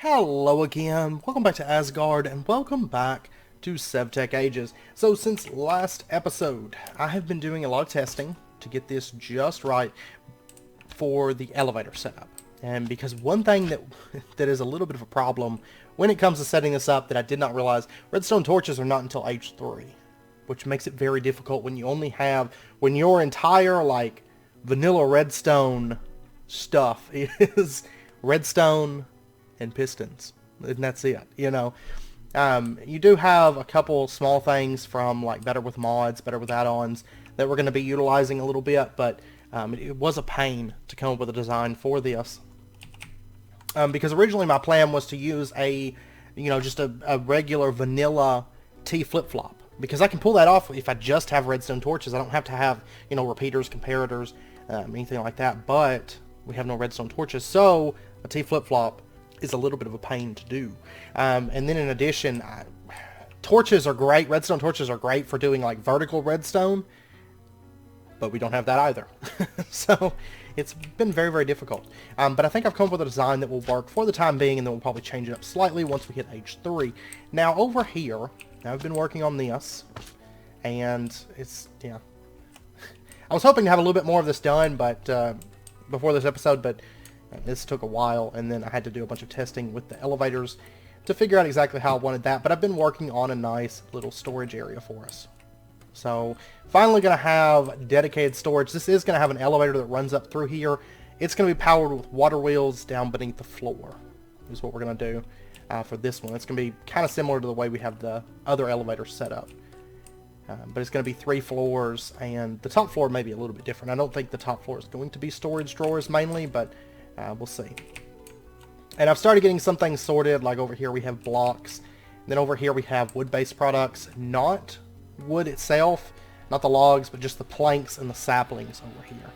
Hello again, welcome back to Asgard, and welcome back to SevTech Ages. So since last episode, I have been doing a lot of testing to get this just right for the elevator setup. And because one thing that is a little bit of a problem when it comes to setting this up that I did not realize, redstone torches are not until age 3, which makes it very difficult when you only have, when your entire like vanilla redstone stuff is redstone and pistons, and that's it, you know. You do have a couple small things from like better with mods, better with add-ons that we're going to be utilizing a little bit, but it was a pain to come up with a design for this, because originally my plan was to use just a regular vanilla T flip-flop, because I can pull that off if I just have redstone torches. I don't have to have, repeaters, comparators, anything like that, but we have no redstone torches, so a T flip-flop is a little bit of a pain to do. And then in addition, torches are great. Redstone torches are great for doing like vertical redstone, but we don't have that either. So it's been very, very difficult. But I think I've come up with a design that will work for the time being, and then we'll probably change it up slightly once we hit age 3. Now over here, I've been working on this, and it's, yeah. I was hoping to have a little bit more of this done, but before this episode, but this took a while, and then I had to do a bunch of testing with the elevators to figure out exactly how I wanted that. But I've been working on a nice little storage area for us. So finally going to have dedicated storage. This is going to have an elevator that runs up through here. It's going to be powered with water wheels down beneath the floor is what we're going to do for this one. It's going to be kind of similar to the way we have the other elevator set up. But it's going to be 3 floors, and the top floor may be a little bit different. I don't think the top floor is going to be storage drawers mainly, but we'll see. And I've started getting some things sorted, like over here we have blocks. Then over here we have wood-based products, not wood itself, not the logs, but just the planks and the saplings over here.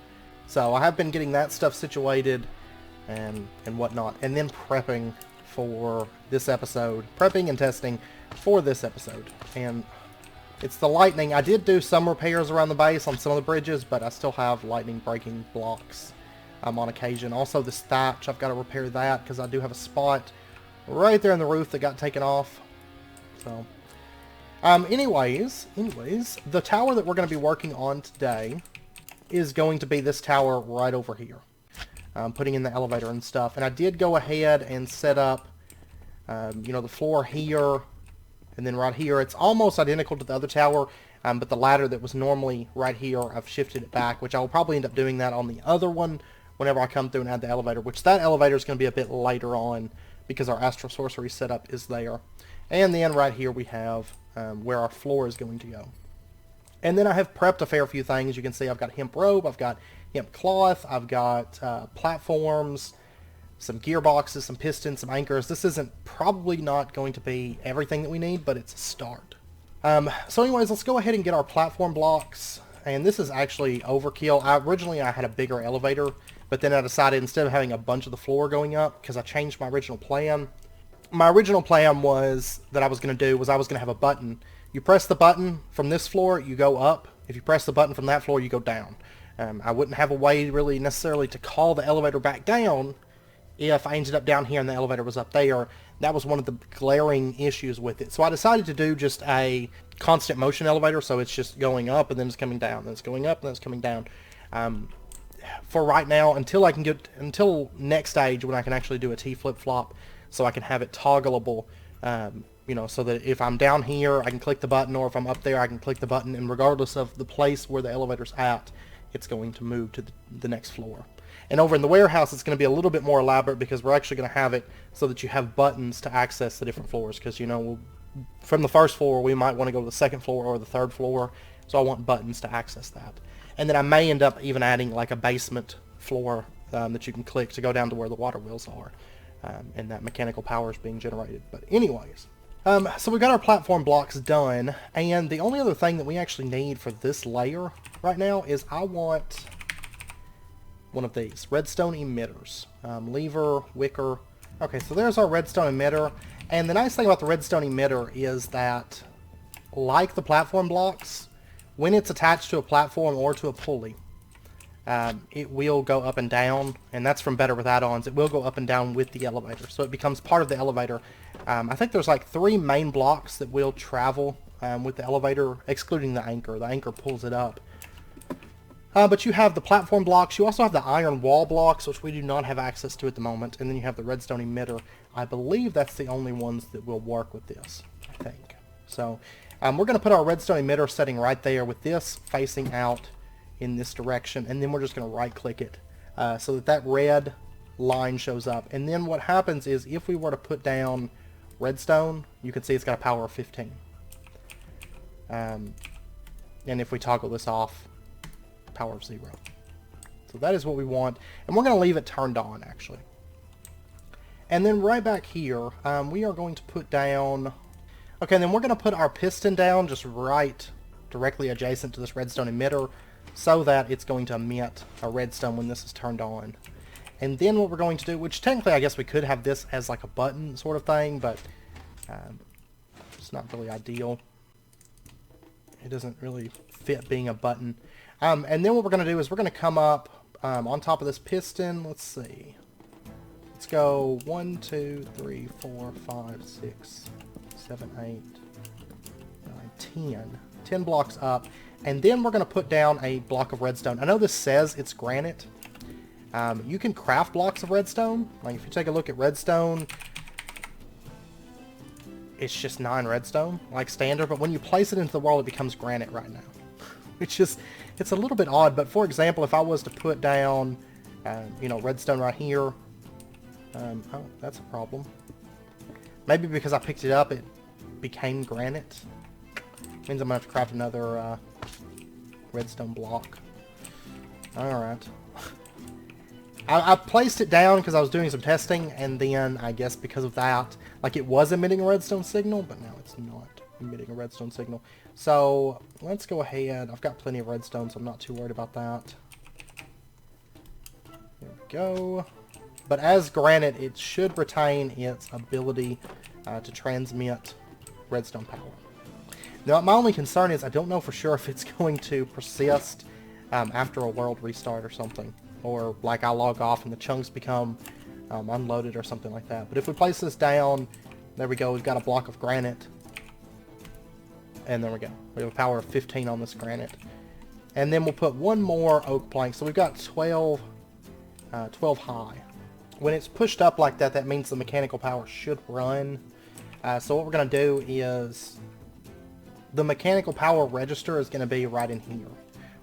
So I have been getting that stuff situated and whatnot, and then prepping for this episode, prepping and testing for this episode. And it's the lightning. I did do some repairs around the base on some of the bridges, but I still have lightning breaking blocks on occasion. Also this thatch, I've got to repair that because I do have a spot right there in the roof that got taken off. So anyways, the tower that we're going to be working on today is going to be this tower right over here. Putting in the elevator and stuff. And I did go ahead and set up the floor here, and then right here. It's almost identical to the other tower, but the ladder that was normally right here, I've shifted it back, which I will probably end up doing that on the other one whenever I come through and add the elevator, which that elevator is going to be a bit later on because our astral sorcery setup is there. And then right here we have where our floor is going to go. And then I have prepped a fair few things. You can see I've got hemp rope, I've got hemp cloth, I've got platforms, some gearboxes, some pistons, some anchors. This isn't probably not going to be everything that we need, but it's a start. So anyways, let's go ahead and get our platform blocks. And this is actually overkill. Originally I had a bigger elevator, but then I decided instead of having a bunch of the floor going up, because I changed my original plan. My original plan was that I was going to have a button. You press the button from this floor, you go up. If you press the button from that floor, you go down. I wouldn't have a way really necessarily to call the elevator back down if I ended up down here and the elevator was up there. That was one of the glaring issues with it. So I decided to do just a constant motion elevator, so it's just going up and then it's coming down, then it's going up and then it's coming down. For right now, until next stage when I can actually do a T flip-flop, so I can have it toggleable, so that if I'm down here, I can click the button, or if I'm up there, I can click the button, and regardless of the place where the elevator's at, it's going to move to the next floor. And over in the warehouse, it's going to be a little bit more elaborate because we're actually going to have it so that you have buttons to access the different floors. Because, from the first floor, we might want to go to the second floor or the third floor. So I want buttons to access that. And then I may end up even adding like a basement floor that you can click to go down to where the water wheels are. And that mechanical power is being generated. But anyways, so we've got our platform blocks done. And the only other thing that we actually need for this layer right now is I want one of these redstone emitters, lever, wicker. Okay, so there's our redstone emitter, and the nice thing about the redstone emitter is that, like the platform blocks, when it's attached to a platform or to a pulley, it will go up and down, and that's from Better with Add-ons. It will go up and down with the elevator, so it becomes part of the elevator. I think there's like 3 main blocks that will travel with the elevator, excluding the anchor. The anchor pulls it up. But you have the platform blocks. You also have the iron wall blocks, which we do not have access to at the moment. And then you have the redstone emitter. I believe that's the only ones that will work with this, I think. So we're going to put our redstone emitter setting right there with this facing out in this direction. And then we're just going to right click it so that that red line shows up. And then what happens is if we were to put down redstone, you can see it's got a power of 15. And if we toggle this off, power of 0. So that is what we want, and we're going to leave it turned on actually. And then right back here, we are going to put down, okay, and then we're going to put our piston down just right directly adjacent to this redstone emitter so that it's going to emit a redstone when this is turned on. And then what we're going to do, which technically I guess we could have this as like a button sort of thing, but it's not really ideal. It doesn't really fit being a button. And then what we're going to do is we're going to come up on top of this piston. Let's see. Let's go 1, 2, 3, 4, 5, 6, 7, 8, 9, 10. 10 blocks up. And then we're going to put down a block of redstone. I know this says it's granite. You can craft blocks of redstone. Like if you take a look at redstone, it's just 9 redstone, like standard. But when you place it into the world, it becomes granite right now. It's a little bit odd, but for example, if I was to put down, you know, redstone right here, oh, that's a problem. Maybe because I picked it up, it became granite. Means I'm gonna have to craft another redstone block. Alright. I placed it down because I was doing some testing, and then I guess because of that, like it was emitting a redstone signal, but now it's not emitting a redstone signal. So let's go ahead. I've got plenty of redstone, so I'm not too worried about that. There we go. But as granite, it should retain its ability to transmit redstone power. Now, my only concern is I don't know for sure if it's going to persist after a world restart or something. Or like I log off and the chunks become unloaded or something like that. But if we place this down, there we go. We've got a block of granite. And there we go. We have a power of 15 on this granite. And then we'll put one more oak plank. So we've got 12 high. When it's pushed up like that, that means the mechanical power should run. So what we're going to do is the mechanical power register is going to be right in here.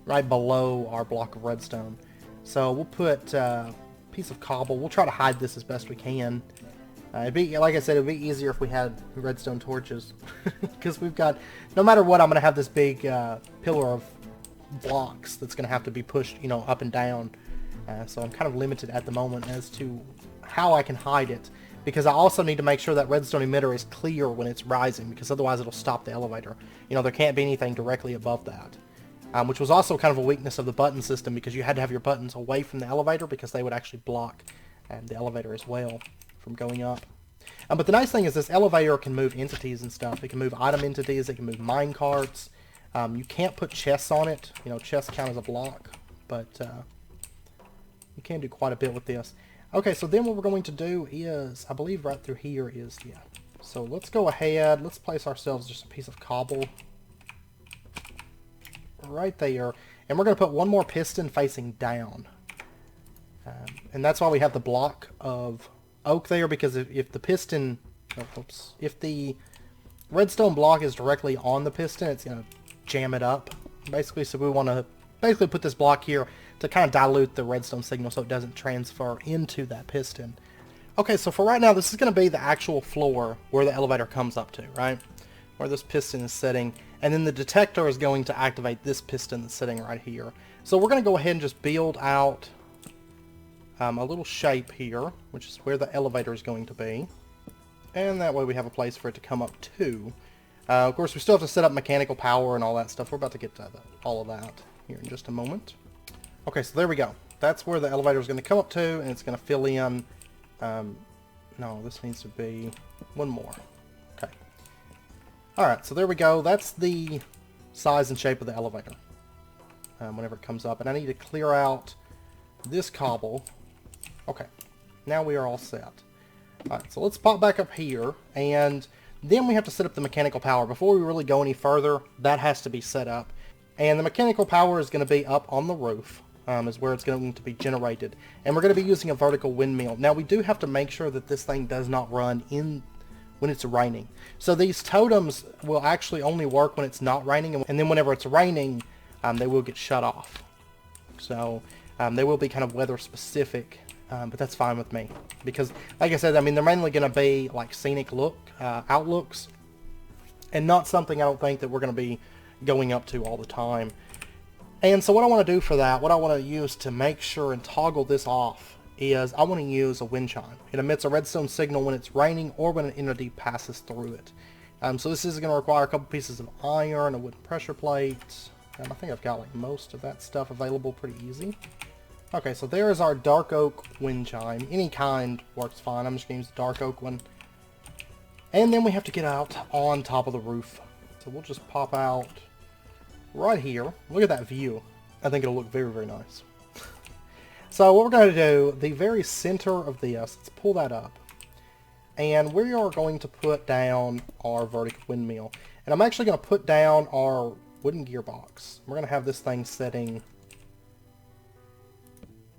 Right below our block of redstone. So we'll put a piece of cobble. We'll try to hide this as best we can. It'd be, like I said, it'd be easier if we had redstone torches. Because we've got, no matter what, I'm going to have this big pillar of blocks that's going to have to be pushed, you know, up and down. So I'm kind of limited at the moment as to how I can hide it. Because I also need to make sure that redstone emitter is clear when it's rising. Because otherwise it'll stop the elevator. You know, there can't be anything directly above that. Which was also kind of a weakness of the button system, because you had to have your buttons away from the elevator because they would actually block the elevator as well from going up. But the nice thing is this elevator can move entities and stuff. It can move item entities, it can move mine carts. You can't put chests on it. You know, chests count as a block, but you can do quite a bit with this. Okay, so then what we're going to do is, I believe right through here is, yeah. So let's go ahead, let's place ourselves just a piece of cobble right there, and we're going to put one more piston facing down, and that's why we have the block of oak there, because if the piston, if the redstone block is directly on the piston, it's going to jam it up basically. So we want to basically put this block here to kind of dilute the redstone signal so it doesn't transfer into that piston. Okay, so for right now, this is going to be the actual floor where the elevator comes up to, right? Where this piston is sitting. And then the detector is going to activate this piston that's sitting right here. So we're going to go ahead and just build out a little shape here, which is where the elevator is going to be. And that way we have a place for it to come up to. Of course, we still have to set up mechanical power and all that stuff. We're about to get to all of that here in just a moment. Okay, so there we go. That's where the elevator is going to come up to, and it's going to fill in. No, this needs to be one more. Okay. Alright, so there we go. That's the size and shape of the elevator. whenever it comes up. And I need to clear out this cobble. Okay, now we are all set. Alright, so let's pop back up here, and then we have to set up the mechanical power. Before we really go any further, that has to be set up. And the mechanical power is going to be up on the roof, is where it's going to be generated. And we're going to be using a vertical windmill. Now, we do have to make sure that this thing does not run in when it's raining. So these totems will actually only work when it's not raining, and then whenever it's raining, they will get shut off. So they will be kind of weather specific, but that's fine with me. Because, like I said, I mean, they're mainly going to be like scenic outlooks, and not something I don't think that we're going to be going up to all the time. And so what I want to do for that, what I want to use to make sure and toggle this off, is I want to use a wind chime. It emits a redstone signal when it's raining or when an entity passes through it. So this is going to require a couple pieces of iron, a wooden pressure plate. I think I've got like most of that stuff available pretty easy. Okay, so there is our dark oak wind chime. Any kind works fine. I'm just going to use the dark oak one. And then we have to get out on top of the roof. So we'll just pop out right here. Look at that view. I think it'll look very, very nice. So what we're going to do, the very center of this, let's pull that up. And we are going to put down our vertical windmill. And I'm actually going to put down our wooden gearbox. We're going to have this thing setting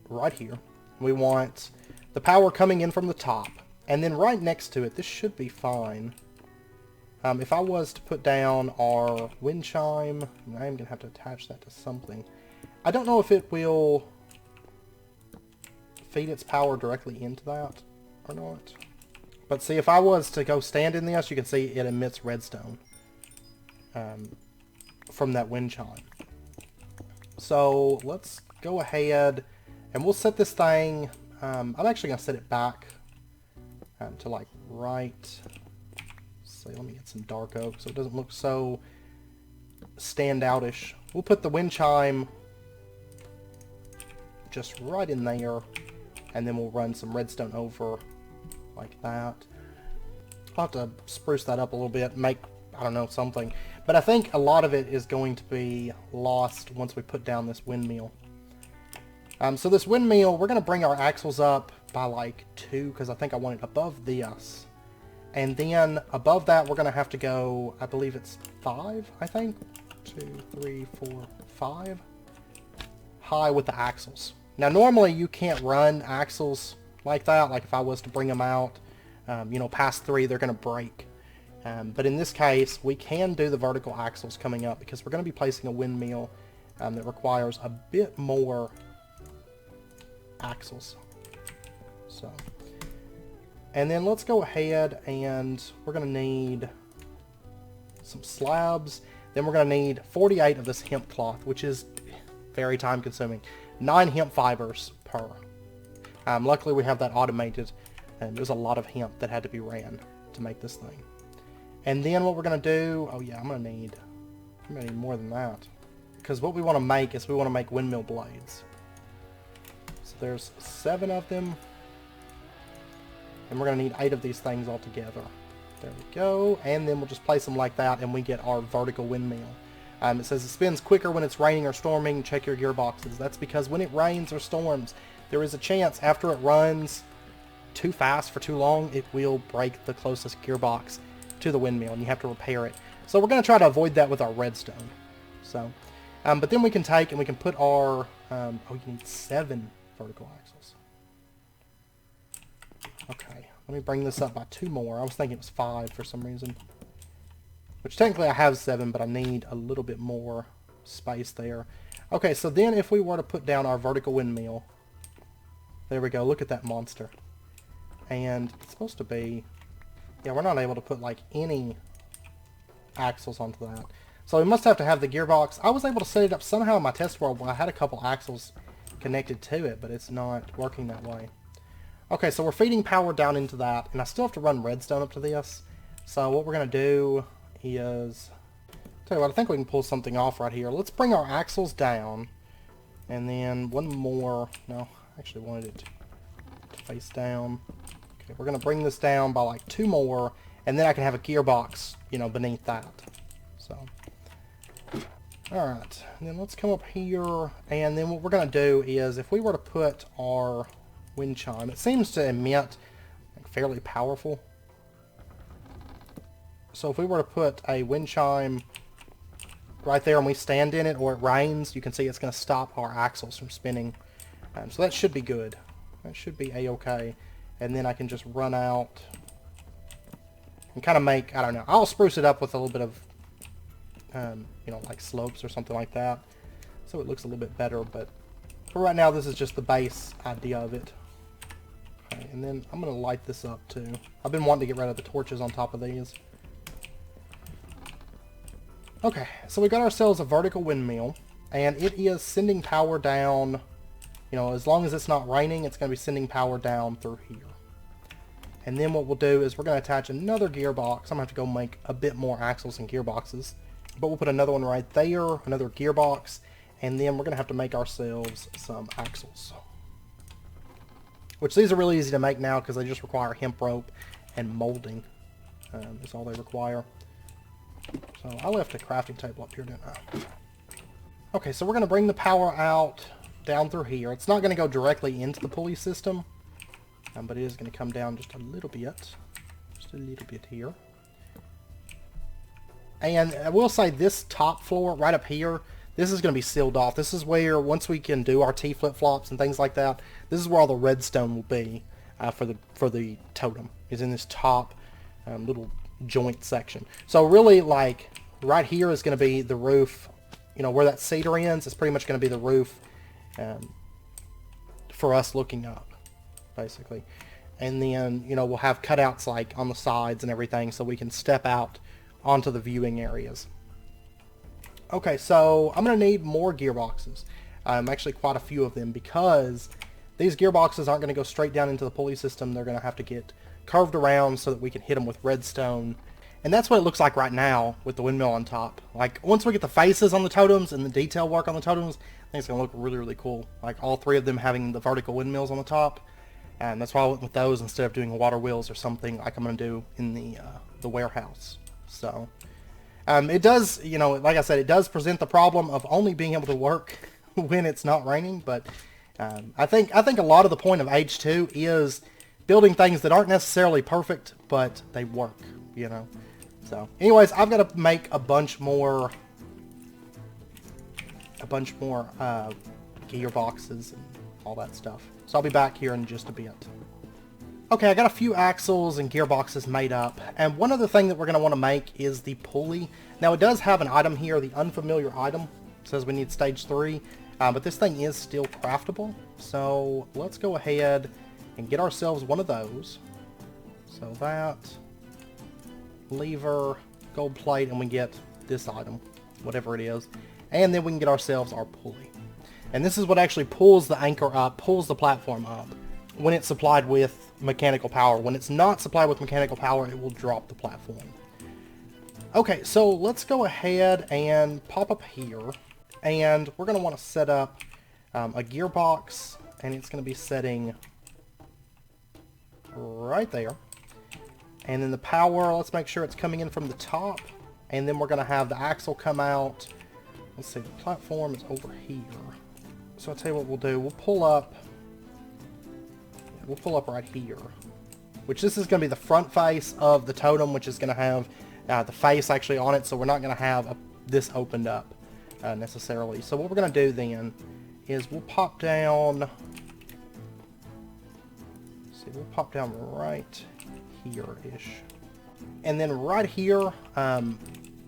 right here. We want the power coming in from the top. And then right next to it, this should be fine. If I was to put down our wind chime, I am going to have to attach that to something. I don't know if it will feed its power directly into that or not. But see, if I was to go stand in this, you can see it emits redstone from that wind chime. So let's go ahead and we'll set this thing. I'm actually going to set it back to like right. So let me get some dark oak so it doesn't look so standoutish. We'll put the wind chime just right in there, and then we'll run some redstone over like that. I'll have to spruce that up a little bit, make, I don't know, something. But I think a lot of it is going to be lost once we put down this windmill. So this windmill, we're going to bring our axles up by like 2, because I think I want it above this. And then above that, we're going to have to go, I believe it's 5, I think. 2, 3, 4, 5. High with the axles. Now, normally you can't run axles like that. Like if I was to bring them out, you know, past 3, they're going to break. But in this case, we can do the vertical axles coming up because we're going to be placing a windmill that requires a bit more axles. So, and then let's go ahead and we're going to need some slabs. Then we're going to need 48 of this hemp cloth, which is very time consuming. 9 hemp fibers per. Luckily we have that automated, and there's a lot of hemp that had to be ran to make this thing. And then what we're going to do, oh yeah, I'm going to need more than that. Because what we want to make is we want to make windmill blades. So there's 7 of them. And we're going to need 8 of these things all together. There we go. And then we'll just place them like that and we get our vertical windmill. It says it spins quicker when it's raining or storming. Check your gearboxes. That's because when it rains or storms, there is a chance after it runs too fast for too long, it will break the closest gearbox to the windmill and you have to repair it. So we're going to try to avoid that with our redstone. So, but then we can take and we can put our, oh, you need 7 vertical axles. Okay, let me bring this up by 2 more. I was thinking it was 5 for some reason. Which technically I have 7, but I need a little bit more space there. Okay, so then if we were to put down our vertical windmill, there we go, look at that monster. And it's supposed to be, yeah, we're not able to put like any axles onto that. So we must have to have the gearbox. I was able to set it up somehow in my test world where I had a couple axles connected to it, but it's not working that way. Okay, so we're feeding power down into that, and I still have to run redstone up to this. So what we're going to do is, tell you what, I think we can pull something off right here. Let's bring our axles down, and then one more, no, I actually wanted it to face down. Okay, we're going to bring this down by like 2 more, and then I can have a gearbox, you know, beneath that. So, Alright, and then let's come up here, and then what we're going to do is, if we were to put our wind chime, it seems to emit like, fairly powerful. So if we were to put a wind chime right there and we stand in it, or it rains, you can see it's going to stop our axles from spinning. So that should be good. That should be a-okay. And then I can just run out and kind of make, I don't know, I'll spruce it up with a little bit of you know, like slopes or something like that, so it looks a little bit better, but for right now this is just the base idea of it. Okay, and then I'm going to light this up too. I've been wanting to get rid of the torches on top of these. Okay, so we got ourselves a vertical windmill, and it is sending power down, you know, as long as it's not raining, it's going to be sending power down through here. And then what we'll do is we're going to attach another gearbox. I'm going to have to go make a bit more axles and gearboxes. But we'll put another one right there, another gearbox, and then we're going to have to make ourselves some axles. Which these are really easy to make now because they just require hemp rope and molding. That's all they require. So I left a crafting table up here, didn't I? Okay, so we're going to bring the power out down through here. It's not going to go directly into the pulley system, but it is going to come down just a little bit. Just a little bit here. And I will say this top floor right up here, this is going to be sealed off. This is where, once we can do our T-flip-flops and things like that, this is where all the redstone will be for the totem. Is in this top little joint section. So really, like, right here is going to be the roof. You know, where that cedar ends is pretty much going to be the roof for us looking up, basically. And then, you know, we'll have cutouts, like, on the sides and everything so we can step out onto the viewing areas. Okay, so I'm going to need more gearboxes. Actually quite a few of them, because these gearboxes aren't going to go straight down into the pulley system. They're going to have to get curved around so that we can hit them with redstone. And that's what it looks like right now with the windmill on top. Like, once we get the faces on the totems and the detail work on the totems, I think it's going to look really, really cool. Like, all three of them having the vertical windmills on the top. And that's why I went with those instead of doing water wheels or something like I'm going to do in the warehouse. So, it does, you know, like I said, it does present the problem of only being able to work when it's not raining, but I think a lot of the point of Age 2 is building things that aren't necessarily perfect, but they work, you know. So, anyways, I've got to make a bunch more gearboxes and all that stuff. So I'll be back here in just a bit. Okay, I got a few axles and gearboxes made up, and one other thing that we're going to want to make is the pulley. Now, it does have an item here, the unfamiliar item. It says we need stage 3, but this thing is still craftable. So let's go ahead and get ourselves one of those. So that, lever, gold plate, and we get this item, whatever it is. And then we can get ourselves our pulley. And this is what actually pulls the anchor up, pulls the platform up, when it's supplied with mechanical power. When it's not supplied with mechanical power, it will drop the platform. Okay, so let's go ahead and pop up here, and we're going to want to set up a gearbox, and it's going to be setting right there. And then the power, let's make sure it's coming in from the top, and then we're going to have the axle come out. Let's see, the platform is over here. So I'll tell you what we'll do. We'll pull up right here, which this is going to be the front face of the totem, which is going to have the face actually on it, so we're not going to have this opened up necessarily. So what we're going to do then is we'll pop down, right here-ish. And then right here,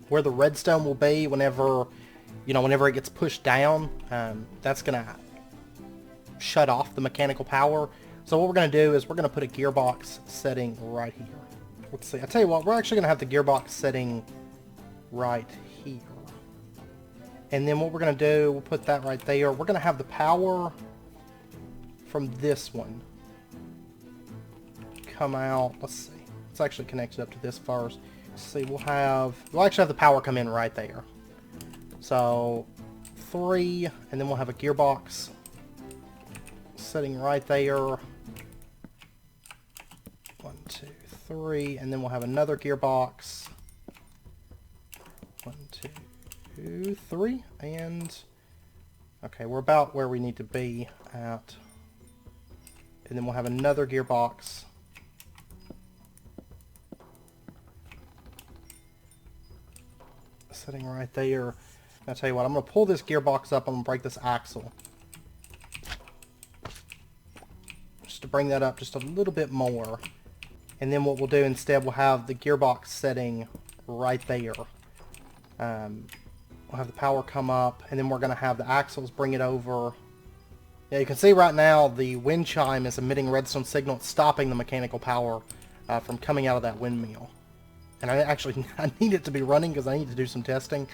where the redstone will be whenever it gets pushed down, that's going to shut off the mechanical power. So what we're going to do is we're going to put a gearbox setting right here. Let's see. I tell you what, we're actually going to have the gearbox setting right here. And then what we're going to do, we'll put that right there. We're going to have the power from this one come out. Let's see. Let's actually connect it up to this first. Let's see. We'll actually have the power come in right there. So 3, and then we'll have a gearbox setting right there. 1, 2, 3, and then we'll have another gearbox. 1, 2, 2, 3, and okay, we're about where we need to be at. And then we'll have another gearbox. Sitting right there. I'll tell you what, I'm going to pull this gearbox up. I'm going to break this axle. Just to bring that up just a little bit more. And then what we'll do instead, we'll have the gearbox setting right there. We'll have the power come up, and then we're going to have the axles bring it over. Yeah, you can see right now the wind chime is emitting redstone signal. It's stopping the mechanical power from coming out of that windmill. And I need it to be running because I need to do some testing.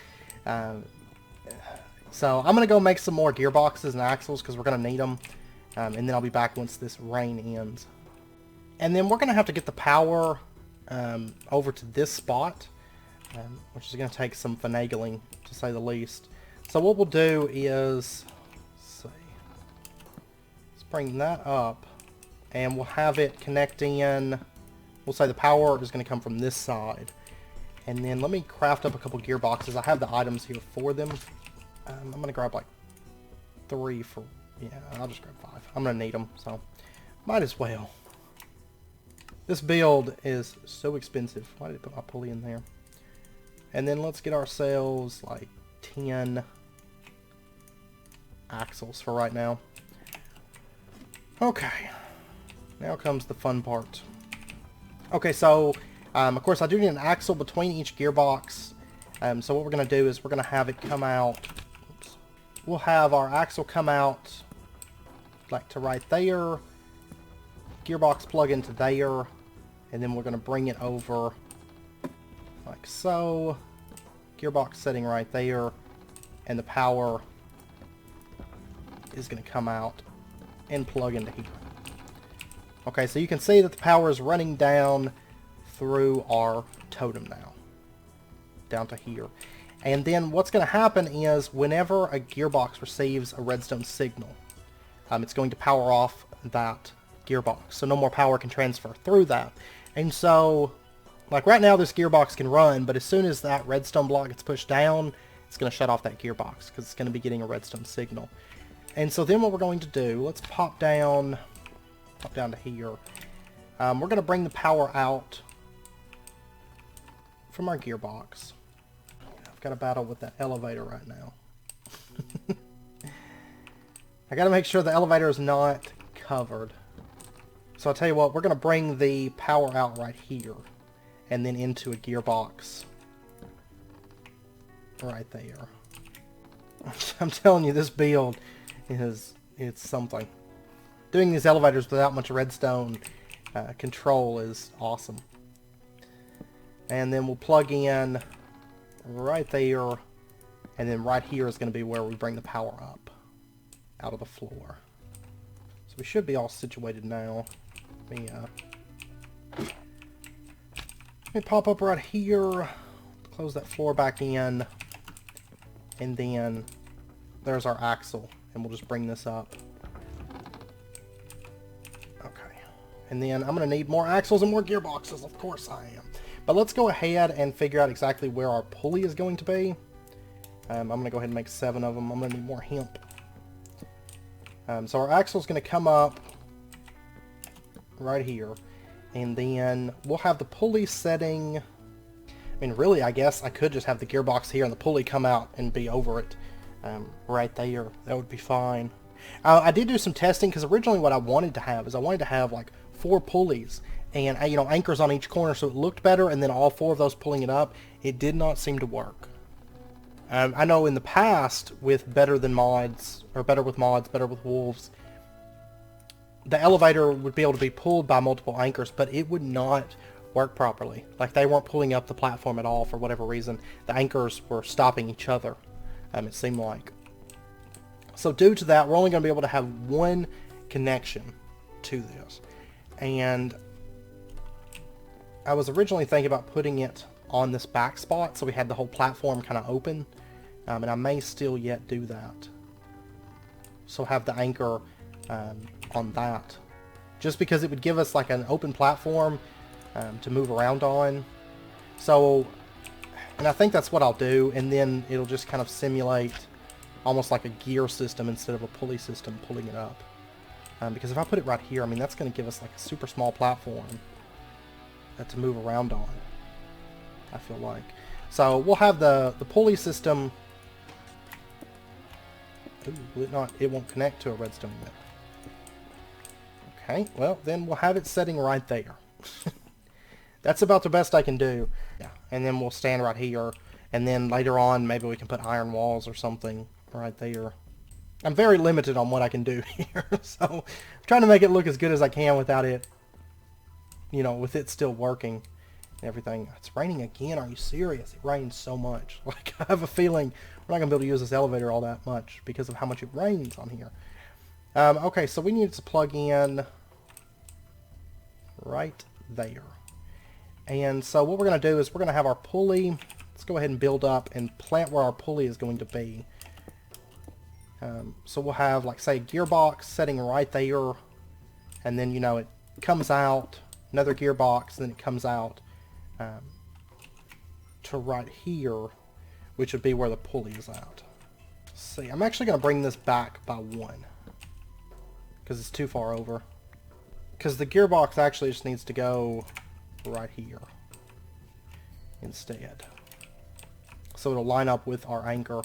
So I'm going to go make some more gearboxes and axles because we're going to need them. And then I'll be back once this rain ends. And then we're going to have to get the power over to this spot, which is going to take some finagling, to say the least. So what we'll do is, let's bring that up, and we'll have it connect in. We'll say the power is going to come from this side. And then let me craft up a couple gearboxes. I have the items here for them. I'm going to grab like 3 for, yeah, I'll just grab 5. I'm going to need them, so might as well. This build is so expensive. Why did I put my pulley in there? And then let's get ourselves like 10 axles for right now. Okay, now comes the fun part. Okay, so of course I do need an axle between each gearbox. So what we're going to do is we're going to have it come out. Oops. We'll have our axle come out like to right there. Gearbox plug into there. And then we're going to bring it over like so. Gearbox setting right there. And the power is going to come out and plug into here. Okay, so you can see that the power is running down through our totem now. Down to here. And then what's going to happen is whenever a gearbox receives a redstone signal, it's going to power off that gearbox. So no more power can transfer through that. And so, like right now this gearbox can run, but as soon as that redstone block gets pushed down, it's going to shut off that gearbox because it's going to be getting a redstone signal. And so then what we're going to do, let's pop down to here. We're going to bring the power out from our gearbox. I've got to battle with that elevator right now. I got to make sure the elevator is not covered. So I'll tell you what, we're going to bring the power out right here and then into a gearbox right there. I'm telling you, this build it's something. Doing these elevators without much redstone control is awesome. And then we'll plug in right there, and then right here is going to be where we bring the power up out of the floor. So we should be all situated now. Let me pop up right here, close that floor back in, and then there's our axle, and we'll just bring this up. Okay, and then I'm going to need more axles and more gearboxes, of course I am. But let's go ahead and figure out exactly where our pulley is going to be. I'm going to go ahead and make 7 of them. I'm going to need more hemp. So our axle is going to come up right here, and then we'll have the pulley setting. I mean, really, I guess I could just have the gearbox here and the pulley come out and be over it right there. That would be fine. I did do some testing because originally what I wanted to have is I wanted to have like 4 pulleys and anchors on each corner so it looked better, and then all 4 of those pulling it up. It did not seem to work. I know in the past with Better with Mods, Better with Wolves, the elevator would be able to be pulled by multiple anchors, but it would not work properly. Like, they weren't pulling up the platform at all for whatever reason. The anchors were stopping each other, it seemed like. So due to that, we're only going to be able to have one connection to this. And I was originally thinking about putting it on this back spot so we had the whole platform kind of open. And I may still yet do that. So have the anchor on that. Just because it would give us like an open platform to move around on. So And I think that's what I'll do, and then it'll just kind of simulate almost like a gear system instead of a pulley system pulling it up. Because if I put it right here, I mean, that's going to give us like a super small platform to move around on, I feel like. So we'll have the pulley system. Ooh, will it not? It won't connect to a redstone emitter. Okay, well, then we'll have it setting right there. That's about the best I can do. Yeah, and then we'll stand right here, and then later on, maybe we can put iron walls or something right there. I'm very limited on what I can do here, so I'm trying to make it look as good as I can without it, you know, with it still working and everything. It's raining again. Are you serious? It rains so much. Like, I have a feeling we're not going to be able to use this elevator all that much because of how much it rains on here. Okay, so we need to plug in right there. And so what we're going to do is we're going to have our pulley. Let's go ahead and build up and plant where our pulley is going to be. So we'll have, like, say, a gearbox setting right there. And then, you know, it comes out. Another gearbox. Then it comes out to right here, which would be where the pulley is at. Let's see, I'm actually going to bring this back by 1. Because it's too far over. Because the gearbox actually just needs to go right here instead. So it'll line up with our anchor.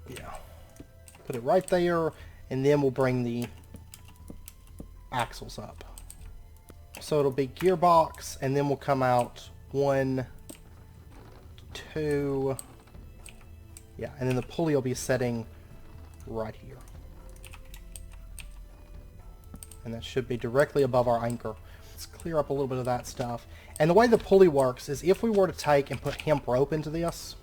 Yeah. Put it right there, and then we'll bring the axles up. So it'll be gearbox, and then we'll come out 1, 2, yeah, and then the pulley will be setting right here. And that should be directly above our anchor. Let's clear up a little bit of that stuff. And the way the pulley works is if we were to take and put hemp rope into this,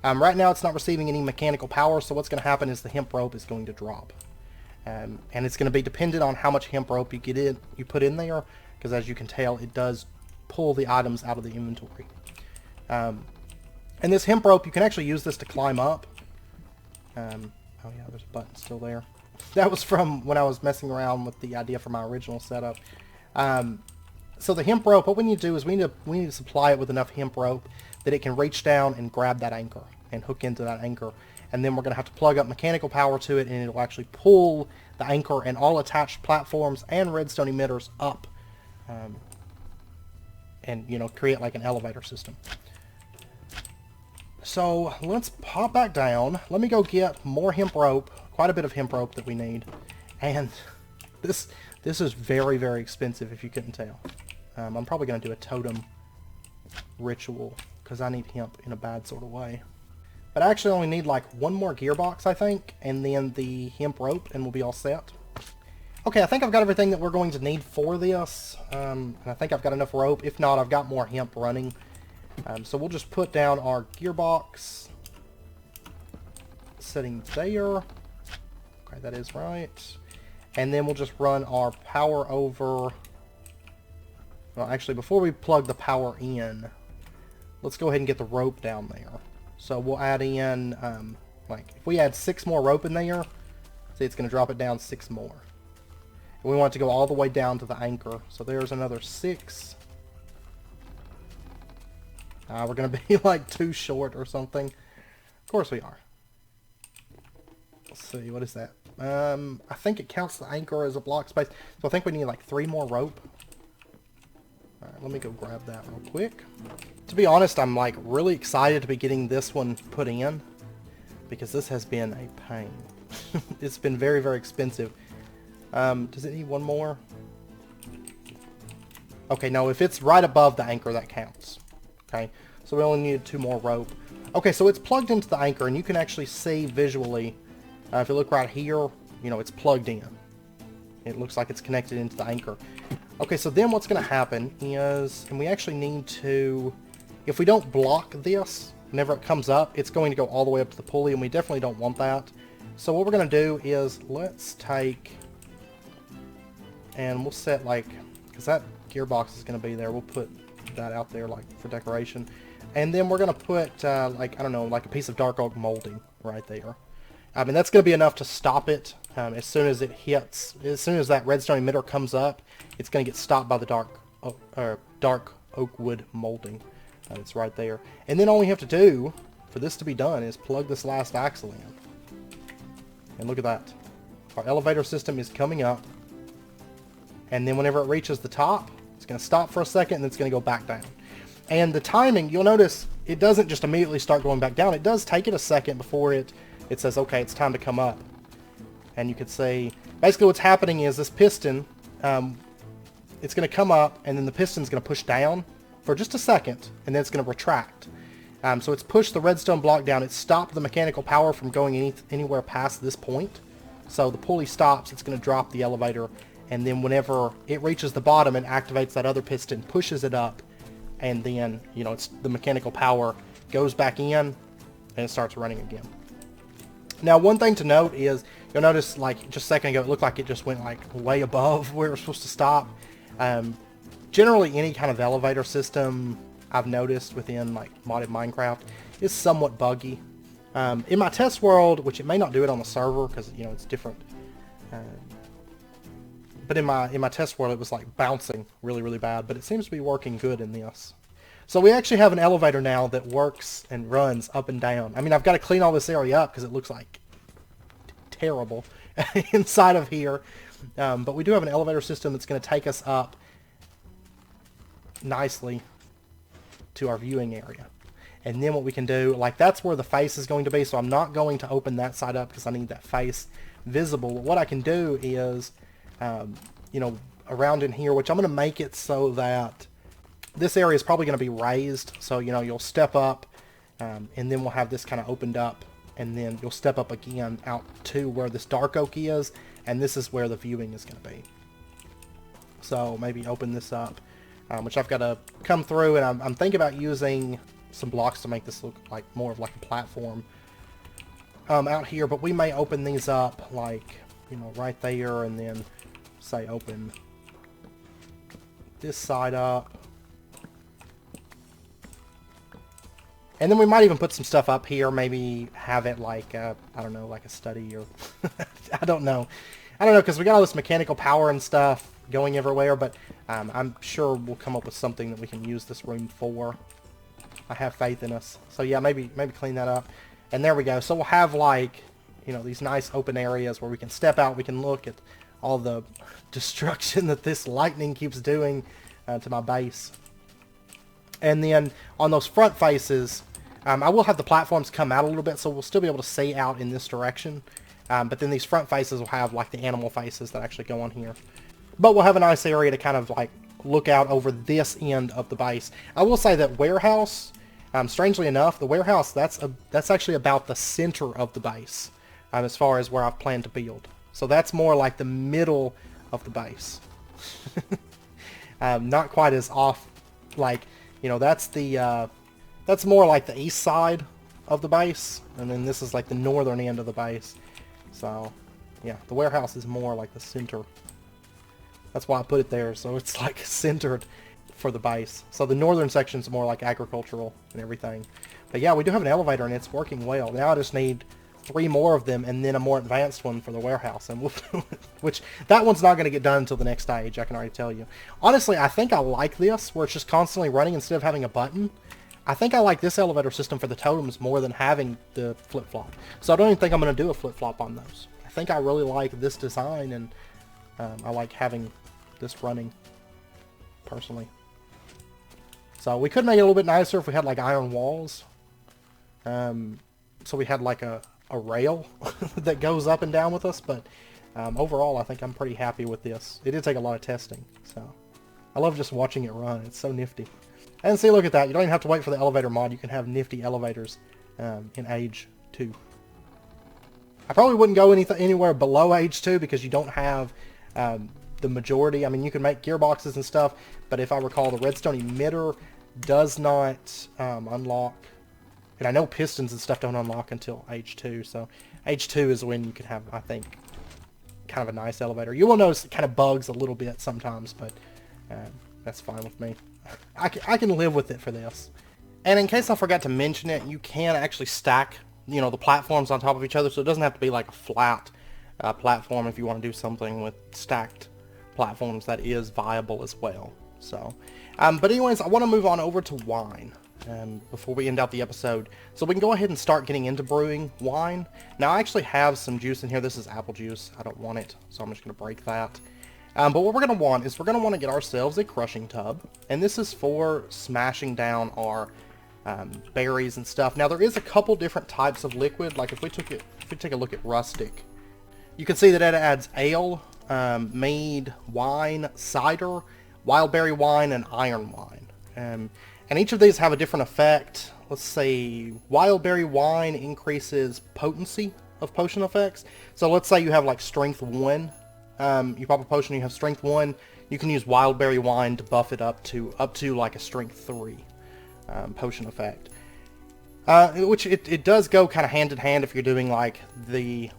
right now it's not receiving any mechanical power, so what's going to happen is the hemp rope is going to drop. And it's going to be dependent on how much hemp rope you put in there, because as you can tell, it does pull the items out of the inventory. And this hemp rope, you can actually use this to climb up. Oh yeah, there's a button still there. That was from when I was messing around with the idea for my original setup. So the hemp rope, what we need to do is we need to supply it with enough hemp rope that it can reach down and grab that anchor and hook into that anchor. And then we're going to have to plug up mechanical power to it, and it'll actually pull the anchor and all attached platforms and redstone emitters up. And, you know, create like an elevator system. So let's pop back down. Let me go get more hemp rope. Quite a bit of hemp rope that we need. And this is very, very expensive if you couldn't tell. I'm probably going to do a totem ritual because I need hemp in a bad sort of way. But I actually only need like 1 more gearbox, I think, and then the hemp rope, and we'll be all set. Okay, I think I've got everything that we're going to need for this. And I think I've got enough rope. If not, I've got more hemp running. So we'll just put down our gearbox. Setting there. Okay, that is right. And then we'll just run our power over. Well, actually, before we plug the power in, let's go ahead and get the rope down there. So we'll add in, like, if we add 6 more rope in there, see, it's going to drop it down 6 more. And we want it to go all the way down to the anchor. So there's another 6. We're going to be like too short or something. Of course we are. Let's see, what is that? I think it counts the anchor as a block space. So I think we need like 3 more rope. Alright, let me go grab that real quick. To be honest, I'm like really excited to be getting this one put in, because this has been a pain. It's been very, very expensive. Does it need 1 more? Okay, no, if it's right above the anchor, that counts. Okay, so we only needed 2 more rope. Okay, so it's plugged into the anchor, and you can actually see visually, if you look right here, you know, it's plugged in. It looks like it's connected into the anchor. Okay, so then what's going to happen is, and we actually need to, if we don't block this, whenever it comes up, it's going to go all the way up to the pulley, and we definitely don't want that. So what we're going to do is, let's take, and we'll set like, because that gearbox is going to be there, we'll put that out there like for decoration. And then we're going to put, like, I don't know, like a piece of dark oak molding right there. I mean, that's going to be enough to stop it. As soon as it hits, as soon as that redstone emitter comes up, it's going to get stopped by the dark oak wood molding. It's right there. And then all we have to do for this to be done is plug this last axle in. And look at that. Our elevator system is coming up. And then whenever it reaches the top, it's going to stop for a second and then it's going to go back down. And the timing, you'll notice it doesn't just immediately start going back down. It does take it a second before it says, okay, it's time to come up. And you could say, basically what's happening is this piston, it's going to come up and then the piston's going to push down for just a second and then it's going to retract. So it's pushed the redstone block down. It's stopped the mechanical power from going anywhere past this point. So the pulley stops. It's going to drop the elevator. And then whenever it reaches the bottom and activates that other piston, pushes it up. And then, you know, it's the mechanical power goes back in and it starts running again. Now, one thing to note is, you'll notice, like, just a second ago, it looked like it just went, like, way above where it was supposed to stop. Generally, any kind of elevator system I've noticed within, like, modded Minecraft is somewhat buggy. In my test world, which it may not do it on the server, because, you know, it's different. But in my test world, it was, like, bouncing really, really bad. But it seems to be working good in this. So we actually have an elevator now that works and runs up and down. I mean, I've got to clean all this area up because it looks like terrible inside of here. But we do have an elevator system that's going to take us up nicely to our viewing area. And then what we can do, like, that's where the face is going to be. So I'm not going to open that side up because I need that face visible. But what I can do is, you know, around in here, which I'm going to make it so that this area is probably going to be raised, so, you know, you'll step up, and then we'll have this kind of opened up, and then you'll step up again out to where this dark oak is, and this is where the viewing is going to be. So maybe open this up, which I've got to come through, and I'm thinking about using some blocks to make this look like more of like a platform out here, but we may open these up, like, you know, right there, and then say open this side up. And then we might even put some stuff up here, maybe have it like, I don't know, like a study or, I don't know, because we got all this mechanical power and stuff going everywhere, but I'm sure we'll come up with something that we can use this room for. I have faith in us. So yeah, maybe clean that up. And there we go. So we'll have, like, you know, these nice open areas where we can step out, we can look at all the destruction that this lightning keeps doing to my base. And then on those front faces, I will have the platforms come out a little bit, so we'll still be able to see out in this direction. But then these front faces will have, like, the animal faces that actually go on here. But we'll have a nice area to kind of, like, look out over this end of the base. I will say that warehouse, strangely enough, the warehouse, that's actually about the center of the base, as far as where I've planned to build. So that's more like the middle of the base. Not quite as off, like, you know, that's more like the east side of the base, and then this is like the northern end of the base. So, yeah, the warehouse is more like the center. That's why I put it there, so it's like centered for the base. So the northern section is more like agricultural and everything. But yeah, we do have an elevator and it's working well. Now I just need 3 more of them and then a more advanced one for the warehouse, and we'll do it. Which, that one's not going to get done until the next stage, I can already tell you. Honestly, I think I like this, where it's just constantly running instead of having a button. I think I like this elevator system for the totems more than having the flip-flop. So I don't even think I'm going to do a flip-flop on those. I think I really like this design, and I like having this running, personally. So we could make it a little bit nicer if we had, like, iron walls. So we had, like, a rail that goes up and down with us, but overall I think I'm pretty happy with this. It did take a lot of testing, so I love just watching it run. It's so nifty. And see, look at that. You don't even have to wait for the elevator mod. You can have nifty elevators in Age 2. I probably wouldn't go anywhere below Age 2 because you don't have the majority. I mean, you can make gearboxes and stuff, but if I recall, the redstone emitter does not unlock. And I know pistons and stuff don't unlock until Age 2, so Age 2 is when you can have, I think, kind of a nice elevator. You will notice it kind of bugs a little bit sometimes, but that's fine with me. I can live with it for this. And in case I forgot to mention it, you can actually stack, you know, the platforms on top of each other, so it doesn't have to be like a flat platform if you want to do something with stacked platforms that is viable as well. So But anyways, I want to move on over to wine before we end out the episode. So we can go ahead and start getting into brewing wine. Now I actually have some juice in here. This is apple juice. I don't want it, so I'm just going to break that. But what we're going to want is we're going to want to get ourselves a crushing tub. And this is for smashing down our berries and stuff. Now there is a couple different types of liquid. Like if we take a look at Rustic, you can see that it adds ale, mead, wine, cider, wild berry wine, and iron wine. And each of these have a different effect. Let's say wild berry wine increases potency of potion effects. So let's say you have like strength 1. You pop a potion, you have strength 1. You can use wild berry wine to buff it up to like a strength 3 potion effect. Which it does go kind of hand in hand if you're doing like the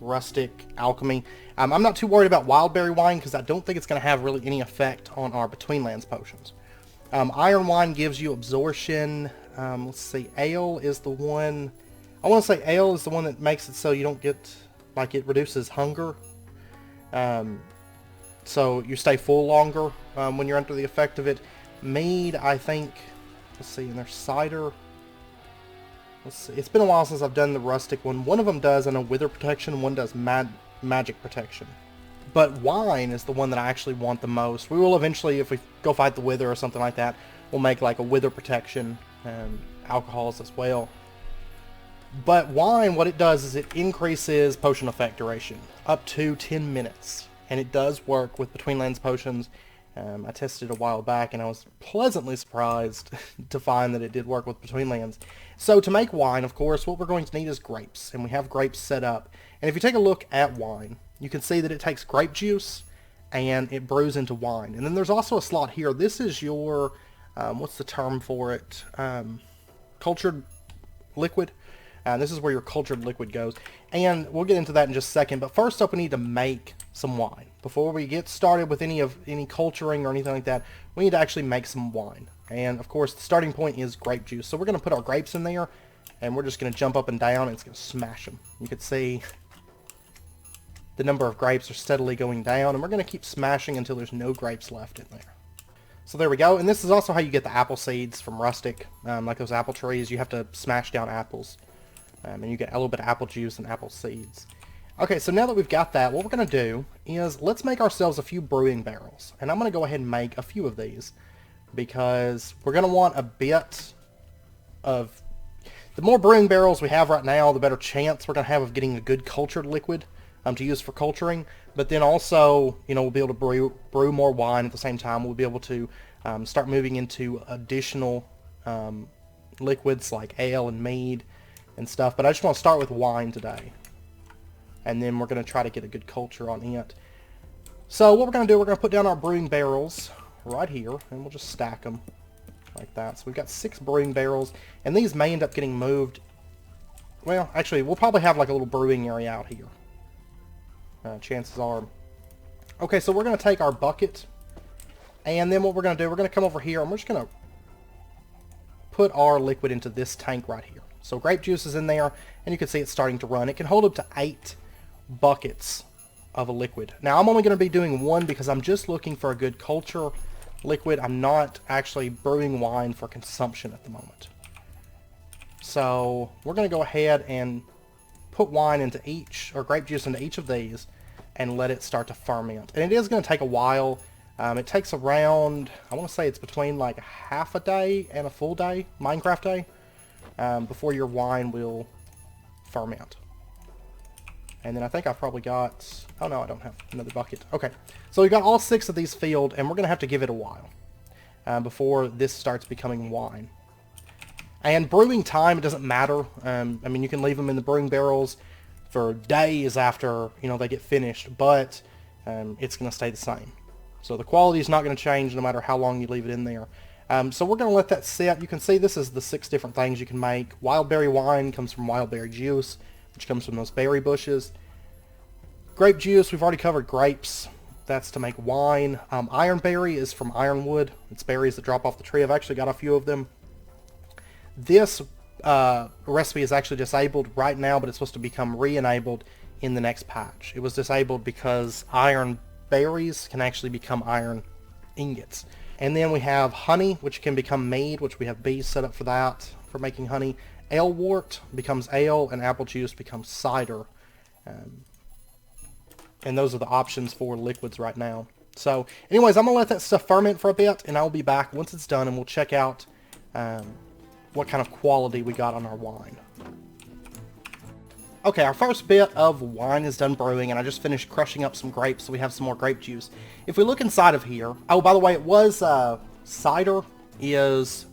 Rustic alchemy. I'm not too worried about wild berry wine because I don't think it's going to have really any effect on our Between Lands potions. Iron wine gives you absorption. Let's see, ale is the one. I want to say ale is the one that makes it so you don't get, like, it reduces hunger. So you stay full longer when you're under the effect of it. Mead, I think, let's see, and there's cider. Let's see, it's been a while since I've done the Rustic one. One of them does, I know, wither protection, one does magic protection. But wine is the one that I actually want the most. We will eventually, if we go fight the wither or something like that, we'll make like a wither protection and alcohols as well. But wine, what it does is it increases potion effect duration up to 10 minutes. And it does work with Between Lands potions. I tested it a while back and I was pleasantly surprised to find that it did work with Between Lands. So to make wine, of course, what we're going to need is grapes. And we have grapes set up. And if you take a look at wine, you can see that it takes grape juice and it brews into wine. And then there's also a slot here. This is your, what's the term for it? Cultured liquid. This is where your cultured liquid goes. And we'll get into that in just a second. But first up, we need to make some wine. Before we get started with any culturing or anything like that, we need to actually make some wine. And of course, the starting point is grape juice. So we're going to put our grapes in there and we're just going to jump up and down and it's going to smash them. You can see the number of grapes are steadily going down, and we're going to keep smashing until there's no grapes left in there. So there we go, and this is also how you get the apple seeds from Rustic. Like those apple trees, you have to smash down apples, and you get a little bit of apple juice and apple seeds. Okay, so now that we've got that, what we're going to do is let's make ourselves a few brewing barrels. And I'm going to go ahead and make a few of these, because we're going to want a bit of... The more brewing barrels we have right now, the better chance we're going to have of getting a good cultured liquid to use for culturing, but then also, you know, we'll be able to brew more wine at the same time. We'll be able to start moving into additional liquids like ale and mead and stuff, but I just want to start with wine today. And then we're going to try to get a good culture on it. So what we're going to do, we're going to put down our brewing barrels right here, and we'll just stack them like that. So we've got 6 brewing barrels, and these may end up getting moved. Well, actually, we'll probably have like a little brewing area out here. Chances are. Okay, so we're going to take our bucket, and then what we're going to do, we're going to come over here, and we're just going to put our liquid into this tank right here. So grape juice is in there, and you can see it's starting to run. It can hold up to 8 buckets of a liquid. Now, I'm only going to be doing 1 because I'm just looking for a good culture liquid. I'm not actually brewing wine for consumption at the moment. So we're going to go ahead and put wine into each, or grape juice into each of these, and let it start to ferment. And it is going to take a while. It takes around, I want to say it's between like half a day and a full day, Minecraft day, before your wine will ferment. And then I think I've probably got, oh no, I don't have another bucket. Okay, so we've got all 6 of these filled, and we're going to have to give it a while before this starts becoming wine. And brewing time, it doesn't matter. I mean, you can leave them in the brewing barrels for days after, you know, they get finished, but it's going to stay the same. So the quality is not going to change no matter how long you leave it in there. So we're going to let that sit. You can see this is the 6 different things you can make. Wild berry wine comes from wild berry juice, which comes from those berry bushes. Grape juice, we've already covered grapes. That's to make wine. Ironberry is from ironwood. It's berries that drop off the tree. I've actually got a few of them. This recipe is actually disabled right now, but it's supposed to become re-enabled in the next patch. It was disabled because iron berries can actually become iron ingots. And then we have honey, which can become mead, which we have bees set up for that, for making honey. Ale wort becomes ale, and apple juice becomes cider. And those are the options for liquids right now. So anyways, I'm going to let that stuff ferment for a bit, and I'll be back once it's done, and we'll check out what kind of quality we got on our wine. Okay, our first bit of wine is done brewing, and I just finished crushing up some grapes, so we have some more grape juice. If we look inside of here... Oh, by the way, it was cider is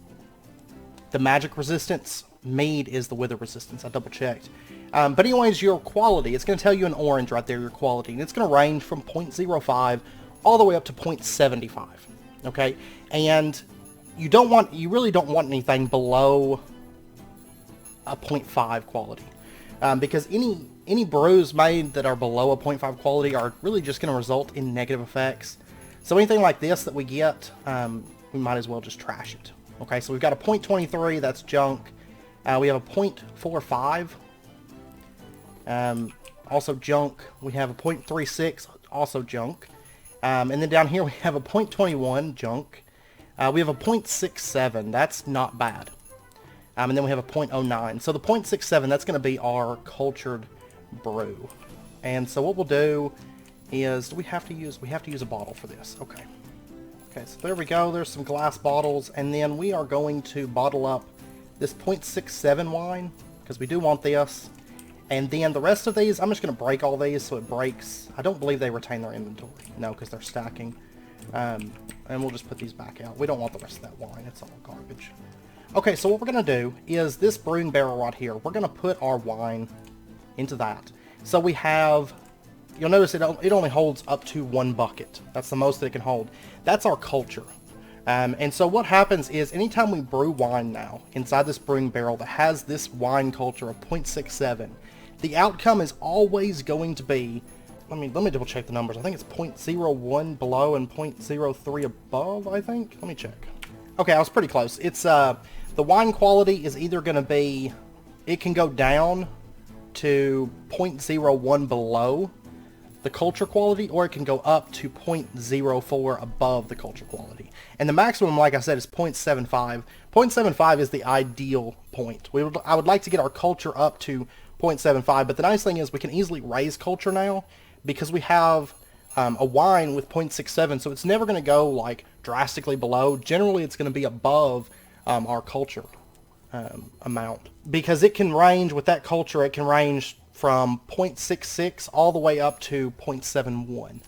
the magic resistance. Mead is the wither resistance. I double checked. But anyways, your quality, it's going to tell you in orange right there, your quality. And it's going to range from 0.05 all the way up to 0.75. Okay? And you really don't want anything below a 0.5 quality. Because any brews made that are below a 0.5 quality are really just going to result in negative effects. So anything like this that we get, we might as well just trash it. Okay, so we've got a 0.23, that's junk. We have a 0.45, also junk. We have a 0.36, also junk. And then down here we have a 0.21, junk. We have a 0.67, that's not bad. And then we have a 0.09. So the 0.67, that's going to be our cultured brew. And so what we'll do is, we have to use a bottle for this. Okay. Okay, so there we go. There's some glass bottles. And then we are going to bottle up this 0.67 wine, because we do want this. And then the rest of these, I'm just going to break all these so it breaks. I don't believe they retain their inventory. No, because they're stacking. And we'll just put these back out. We don't want the rest of that wine. It's all garbage. Okay, so what we're going to do is this brewing barrel right here, we're going to put our wine into that. So we have, you'll notice it only holds up to 1 bucket. That's the most that it can hold. That's our culture. And so what happens is anytime we brew wine now inside this brewing barrel that has this wine culture of 0.67, the outcome is always going to be, let me double check the numbers. I think it's 0.01 below and 0.03 above, I think. Let me check. Okay, I was pretty close. It's the wine quality is either going to be, it can go down to 0.01 below the culture quality, or it can go up to 0.04 above the culture quality. And the maximum, like I said, is 0.75. 0.75 is the ideal point. I would like to get our culture up to 0.75, but the nice thing is we can easily raise culture now because we have a wine with 0.67, so it's never going to go like drastically below. Generally, it's going to be above our culture amount, because it can range with that culture. It can range from 0.66 all the way up to 0.71.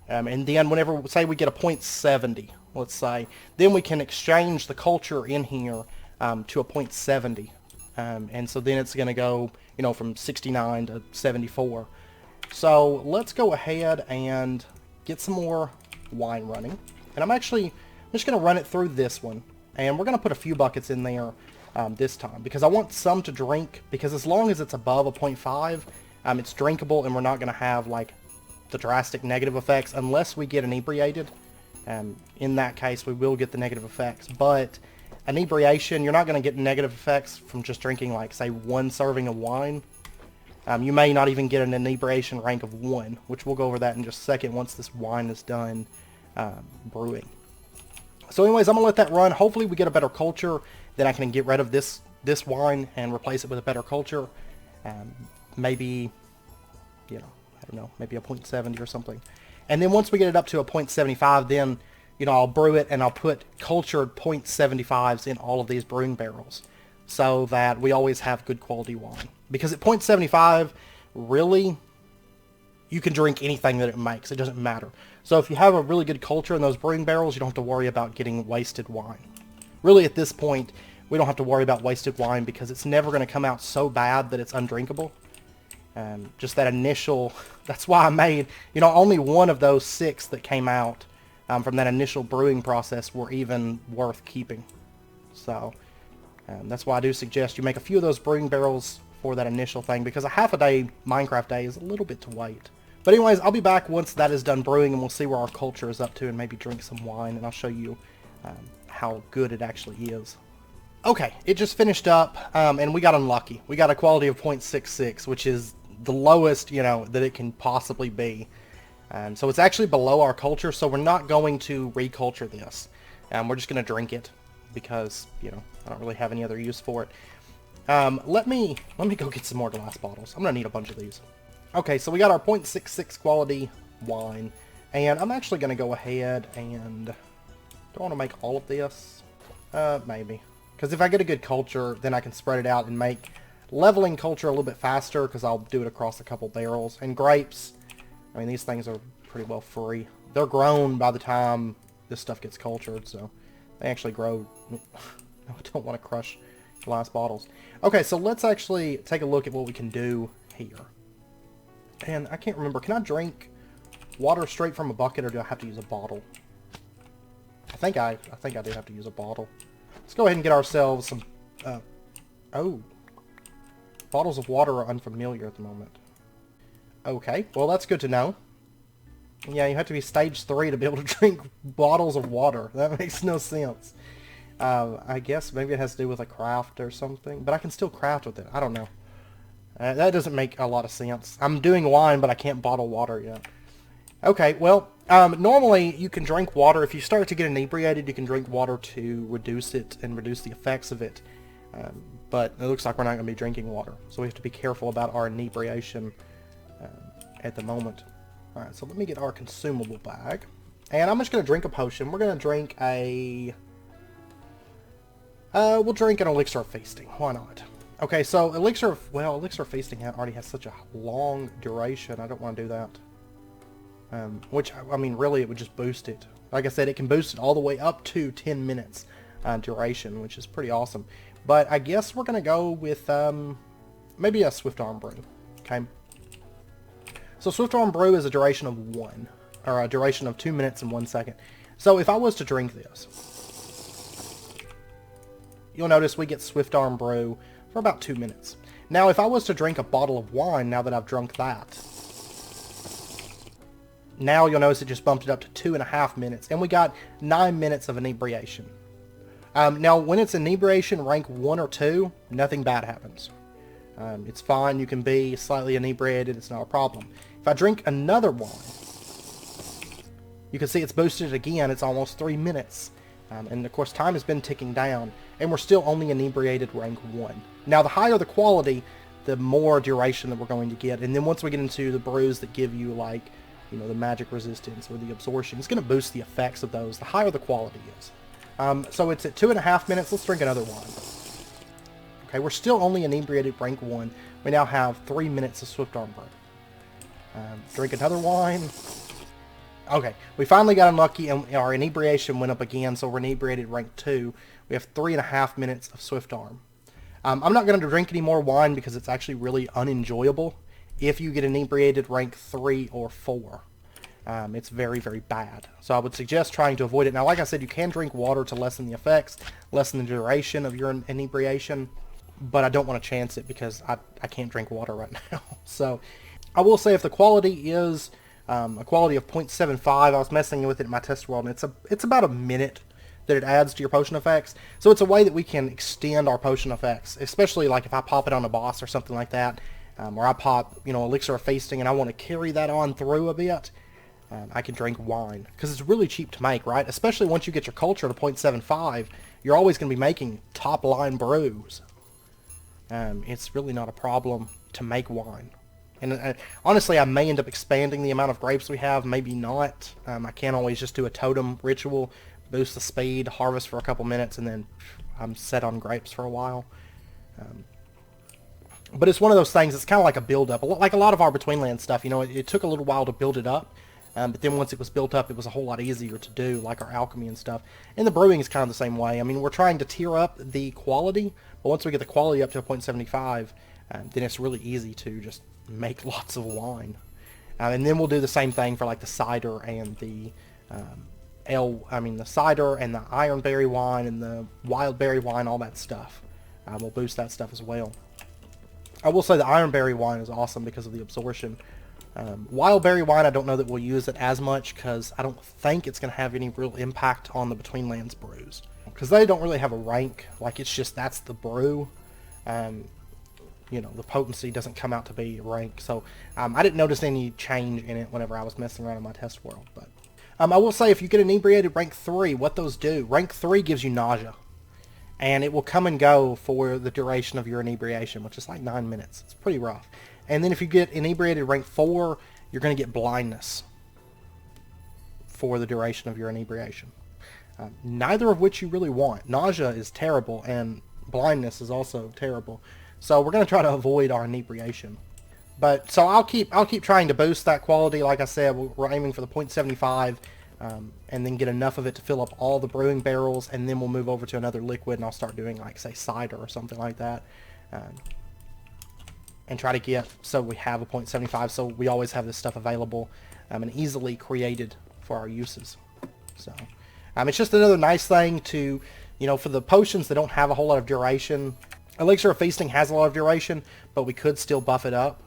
And then whenever, say we get a 0.70, let's say, then we can exchange the culture in here to a 0.70. And so then it's going to go, you know, from 69 to 74. So let's go ahead and get some more wine running. And I'm just going to run it through this one. And we're going to put a few buckets in there this time, because I want some to drink, because as long as it's above a 0.5, it's drinkable, and we're not going to have like the drastic negative effects unless we get inebriated. In that case, we will get the negative effects, but inebriation, you're not going to get negative effects from just drinking like, say, 1 serving of wine. You may not even get an inebriation rank of 1, which we'll go over that in just a second once this wine is done brewing. So anyways, I'm going to let that run. Hopefully we get a better culture. Then I can get rid of this wine and replace it with a better culture. Maybe, you know, I don't know, maybe a 0.70 or something. And then once we get it up to a 0.75, then, you know, I'll brew it and I'll put cultured 0.75s in all of these brewing barrels so that we always have good quality wine. Because at 0.75, really, you can drink anything that it makes. It doesn't matter. So if you have a really good culture in those brewing barrels, you don't have to worry about getting wasted wine. Really, at this point, we don't have to worry about wasted wine because it's never going to come out so bad that it's undrinkable. Just that initial, that's why I made, you know, only one of those 6 that came out from that initial brewing process were even worth keeping. So that's why I do suggest you make a few of those brewing barrels for that initial thing, because a half a day Minecraft day is a little bit to wait. But anyways, I'll be back once that is done brewing, and we'll see where our culture is up to and maybe drink some wine, and I'll show you how good it actually is. Okay, it just finished up, and we got unlucky. We got a quality of 0.66, which is the lowest, you know, that it can possibly be. So it's actually below our culture, so we're not going to reculture this. We're just going to drink it because, you know, I don't really have any other use for it. Let me go get some more glass bottles. I'm going to need a bunch of these. Okay, so we got our 0.66 quality wine. And I'm actually going to go ahead and... Do I want to make all of this? Maybe. Because if I get a good culture, then I can spread it out and make leveling culture a little bit faster, because I'll do it across a couple barrels. And grapes, I mean, these things are pretty well free. They're grown by the time this stuff gets cultured, so they actually grow. I don't want to crush glass bottles. Okay, so let's actually take a look at what we can do here. And I can't remember, can I drink water straight from a bucket, or do I have to use a bottle? I think I do have to use a bottle. Let's go ahead and get ourselves some... oh. Bottles of water are unfamiliar at the moment. Okay, well that's good to know. Yeah, you have to be stage 3 to be able to drink bottles of water. That makes no sense. I guess maybe it has to do with a craft or something. But I can still craft with it. I don't know. That doesn't make a lot of sense. I'm doing wine, but I can't bottle water yet. Okay, well, normally you can drink water. If you start to get inebriated, you can drink water to reduce it and reduce the effects of it. But it looks like we're not going to be drinking water. So we have to be careful about our inebriation at the moment. Alright, so let me get our consumable bag. And I'm just going to drink a potion. We're going to drink a... we'll drink an elixir of feasting. Why not? Okay, so elixir of feasting already has such a long duration. I don't want to do that. Which, I mean, really, it would just boost it. Like I said, it can boost it all the way up to 10 minutes duration, which is pretty awesome. But I guess we're going to go with maybe a Swift Arm Brew. Okay. So Swift Arm Brew is a duration of 1. Or a duration of 2 minutes and 1 second. So if I was to drink this, you'll notice we get Swift Arm Brew for about 2 minutes. Now if I was to drink a bottle of wine now that I've drunk that, now you'll notice it just bumped it up to 2.5 minutes. And we got 9 minutes of inebriation. Now, when it's inebriation rank 1 or 2, nothing bad happens. It's fine. You can be slightly inebriated. It's not a problem. If I drink another wine, you can see it's boosted again. It's almost 3 minutes. And, of course, time has been ticking down. And we're still only inebriated rank 1. Now, the higher the quality, the more duration that we're going to get. And then once we get into the brews that give you, like, you know, the magic resistance or the absorption, it's going to boost the effects of those, the higher the quality is. So it's at 2.5 minutes. Let's drink another wine. Okay, we're still only inebriated rank 1. We now have 3 minutes of Swift Arm Brew. Drink another wine. Okay, we finally got unlucky and our inebriation went up again, so we're inebriated rank 2. We have 3.5 minutes of Swift Arm. I'm not going to drink any more wine because it's actually really unenjoyable if you get inebriated rank 3 or 4. It's very, very bad. So I would suggest trying to avoid it. Now, like I said, you can drink water to lessen the effects, lessen the duration of your inebriation, but I don't want to chance it because I can't drink water right now. So I will say if the quality is a quality of 0.75, I was messing with it in my test world, and it's about a minute that it adds to your potion effects. So it's a way that we can extend our potion effects, especially like if I pop it on a boss or something like that, or I pop, you know, Elixir of Feasting and I want to carry that on through a bit. I can drink wine because it's really cheap to make, right? Especially once you get your culture to 0.75, you're always going to be making top line brews. It's really not a problem to make wine. And honestly, I may end up expanding the amount of grapes we have, maybe not. I can't always just do a totem ritual, boost the speed, harvest for a couple minutes, and then I'm set on grapes for a while. But it's one of those things, it's kind of like a build-up. Like a lot of our Betweenland stuff, you know, it took a little while to build it up. But then once it was built up, it was a whole lot easier to do, like our alchemy and stuff. And the brewing is kind of the same way. I mean, we're trying to tier up the quality, but once we get the quality up to 0.75, then it's really easy to just make lots of wine. And then we'll do the same thing for like the cider and the the cider and the ironberry wine and the wildberry wine, all that stuff. We'll boost that stuff as well. I will say the ironberry wine is awesome because of the absorption. Wildberry wine, I don't know that we'll use it as much because I don't think it's going to have any real impact on the Betweenlands brews. Because they don't really have a rank, like it's just that's the brew. You know, the potency doesn't come out to be a rank. So I didn't notice any change in it whenever I was messing around in my test world. But I will say, if you get inebriated rank 3, what those do, rank 3 gives you nausea. And it will come and go for the duration of your inebriation, which is like 9 minutes. It's pretty rough. And then if you get inebriated rank 4, you're going to get blindness for the duration of your inebriation. Neither of which you really want. Nausea is terrible, and blindness is also terrible. So we're going to try to avoid our inebriation. But so I'll keep trying to boost that quality. Like I said, we're aiming for the 0.75, and then get enough of it to fill up all the brewing barrels, and then we'll move over to another liquid, and I'll start doing, like, say, cider or something like that, and try to get so we have a 0.75, so we always have this stuff available and easily created for our uses. So it's just another nice thing to, for the potions that don't have a whole lot of duration. Elixir of Feasting has a lot of duration, but we could still buff it up.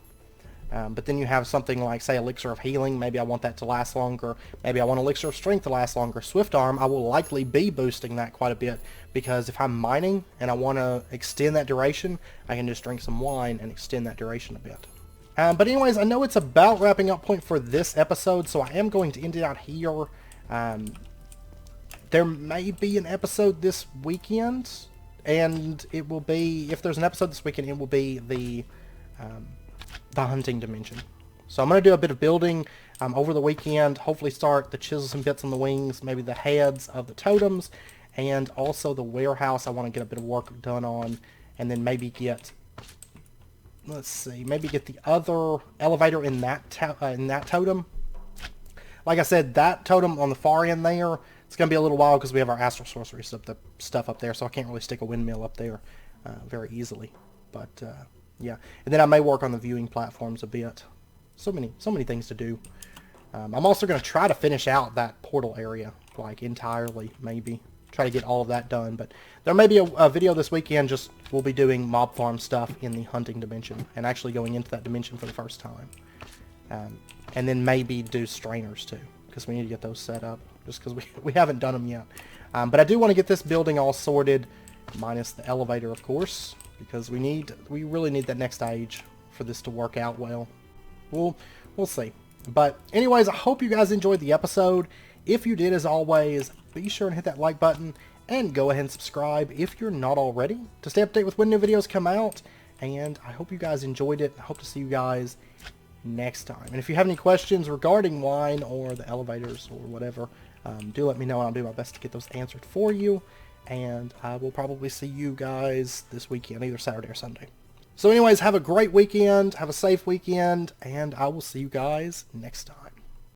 But then you have something like, say, Elixir of Healing. Maybe I want that to last longer. Maybe I want Elixir of Strength to last longer. Swift Arm, I will likely be boosting that quite a bit, because if I'm mining and I want to extend that duration, I can just drink some wine and extend that duration a bit. But anyways, I know it's about wrapping up point for this episode, so I am going to end it out here. There may be an episode this weekend, and it will be, if there's an episode this weekend, it will be the hunting dimension. So I'm going to do a bit of building over the weekend, hopefully start the chisels and bits on the wings, maybe the heads of the totems, and also the warehouse I want to get a bit of work done on, and then maybe get, let's see, maybe get the other elevator in that totem. Like I said, that totem on the far end there, it's going to be a little while because we have our astral sorcery stuff up there, so I can't really stick a windmill up there very easily. But yeah, and then I may work on the viewing platforms a bit. So many things to do. I'm also going to try to finish out that portal area, like, entirely, maybe. Try to get all of that done, but there may be a video this weekend, just we'll be doing mob farm stuff in the hunting dimension, and actually going into that dimension for the first time. And then maybe do strainers too, because we need to get those set up, just because we haven't done them yet. But I do want to get this building all sorted, minus the elevator, of course, because we really need that next stage for this to work out well. We'll see. But anyways, I hope you guys enjoyed the episode. If you did, as always, be sure and hit that like button, and go ahead and subscribe if you're not already, to stay up to date with when new videos come out. And I hope you guys enjoyed it. I hope to see you guys next time. And if you have any questions regarding wine or the elevators or whatever, do let me know, and I'll do my best to get those answered for you. And I will probably see you guys this weekend, either Saturday or Sunday. So anyways, have a great weekend, have a safe weekend, and I will see you guys next time.